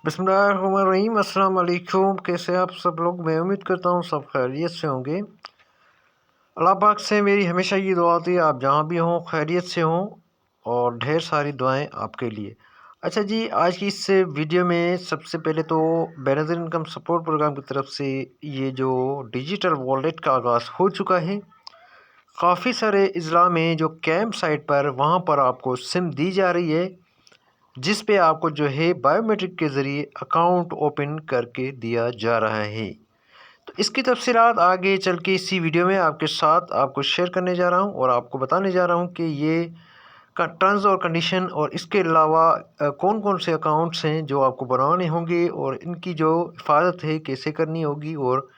बिस्मिल्लाहिर्रहमानिर्रहीम। अस्सलाम वालेकुम। कैसे आप सब लोग? मैं उम्मीद करता हूँ सब खैरियत से होंगे। अल्लाह पाक से मेरी हमेशा ये दुआ होती है आप जहाँ भी हों खैरियत से हों और ढेर सारी दुआएं आपके लिए। अच्छा जी, आज की इस वीडियो में सबसे पहले तो बेनज़ीर इनकम सपोर्ट प्रोग्राम की तरफ से ये जो डिजिटल वॉलेट का आगाज़ हो चुका है। काफ़ी सारे अज़ला में जो कैंप साइट पर वहाँ पर आपको सिम दी जा रही है, जिस पे आपको जो है बायोमेट्रिक के ज़रिए अकाउंट ओपन करके दिया जा रहा है। तो इसकी तफसीलात आगे चल के इसी वीडियो में आपके साथ आपको शेयर करने जा रहा हूं और आपको बताने जा रहा हूं कि ये का टर्म्स और कंडीशन और इसके अलावा कौन कौन से अकाउंट्स हैं जो आपको बनाने होंगे और इनकी जो हिफाजत है कैसे करनी होगी और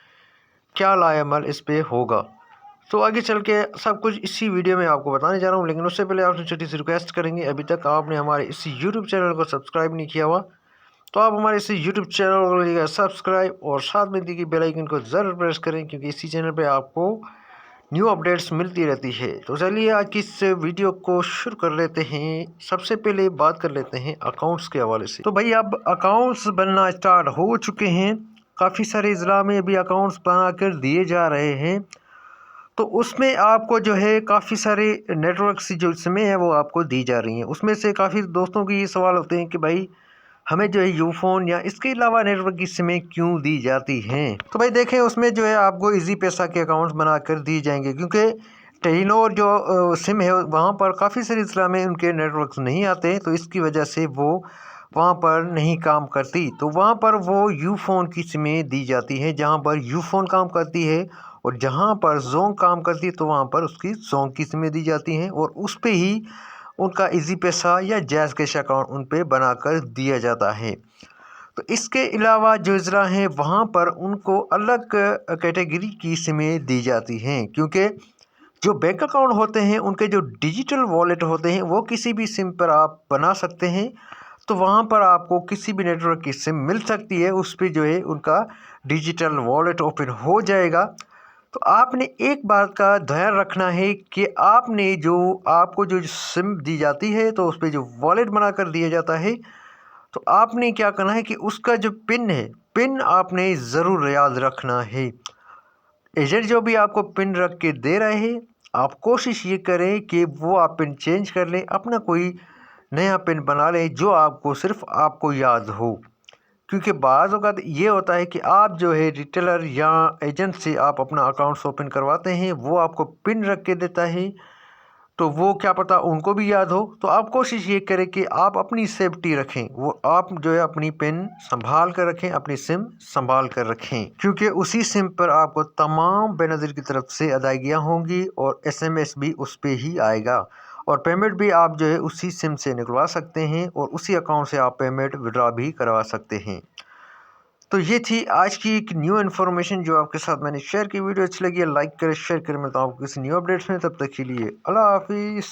क्या लाएअमल इस पे होगा। तो आगे चल के सब कुछ इसी वीडियो में आपको बताने जा रहा हूँ, लेकिन उससे पहले आपसे छोटी सी रिक्वेस्ट करेंगे, अभी तक आपने हमारे इस यूट्यूब चैनल को सब्सक्राइब नहीं किया हुआ तो आप हमारे इस यूट्यूब चैनल को करिएगा सब्सक्राइब और साथ में दी गई बेल आइकन को ज़रूर प्रेस करें, क्योंकि इसी चैनल पे आपको न्यू अपडेट्स मिलती रहती है। तो चलिए आज की इस वीडियो को शुरू कर लेते हैं। सबसे पहले बात कर लेते हैं अकाउंट्स के हवाले से। तो भाई अब अकाउंट्स बनना स्टार्ट हो चुके हैं। काफ़ी सारे ज़िला में अभी अकाउंट्स बना कर दिए जा रहे हैं। तो उसमें आपको जो है काफ़ी सारे नेटवर्क से जो सिमें हैं वो आपको दी जा रही हैं। उसमें से काफ़ी दोस्तों के ये सवाल होते हैं कि भाई हमें जो है यूफ़ोन या इसके अलावा नेटवर्क की सिमें क्यों दी जाती हैं। तो भाई देखें, उसमें जो है आपको इजी पैसा के अकाउंट्स बना कर दी जाएंगे, क्योंकि टेलीनॉर जो सिम है वहाँ पर काफ़ी सारे ज़िला में उनके नेटवर्क्स नहीं आते, तो इसकी वजह से वो वहाँ पर नहीं काम करती। तो वहाँ पर वो यूफ़ोन की सिमें दी जाती हैं, जहाँ पर यूफ़ोन काम करती है, और जहाँ पर जोंग काम करती है तो वहाँ पर उसकी जोंग की सिमें दी जाती हैं और उस पर ही उनका इजी पैसा या जैज़ कैश अकाउंट उन पे बनाकर दिया जाता है। तो इसके अलावा जो ज़िला हैं वहाँ पर उनको अलग कैटेगरी की सिमें दी जाती हैं, क्योंकि जो बैंक अकाउंट होते हैं उनके जो डिजिटल वॉलेट होते हैं वो किसी भी सिम पर आप बना सकते हैं। तो वहाँ पर आपको किसी भी नेटवर्क की सिम मिल सकती है, उस पर जो है उनका डिजिटल वॉलेट ओपन हो जाएगा। तो आपने एक बात का ध्यान रखना है कि आपने जो आपको जो सिम दी जाती है तो उस पर जो वॉलेट बना कर दिया जाता है, तो आपने क्या करना है कि उसका जो पिन है, पिन आपने ज़रूर याद रखना है। एजेंट जो भी आपको पिन रख के दे रहे हैं, आप कोशिश ये करें कि वो आप पिन चेंज कर लें, अपना कोई नया पिन बना लें जो आपको सिर्फ आपको याद हो। क्योंकि बाज़ औक़ात ये होता है कि आप जो है रिटेलर या एजेंट से आप अपना अकाउंट्स ओपन करवाते हैं, वो आपको पिन रख के देता है, तो वो क्या पता उनको भी याद हो। तो आप कोशिश ये करें कि आप अपनी सेफ्टी रखें, वो आप जो है अपनी पिन संभाल कर रखें, अपनी सिम संभाल कर रखें, क्योंकि उसी सिम पर आपको तमाम बेनज़ीर की तरफ से अदायगियाँ होंगी और SMS भी उस पर ही आएगा, और पेमेंट भी आप जो है उसी सिम से निकलवा सकते हैं और उसी अकाउंट से आप पेमेंट विड्रॉ भी करवा सकते हैं। तो ये थी आज की एक न्यू इन्फॉर्मेशन जो आपके साथ मैंने शेयर की। वीडियो अच्छी लगी है लाइक करें, शेयर करें। मिलता हूँ आपको किसी न्यू अपडेट्स में, तब तक के लिए अल्लाह हाफिज़।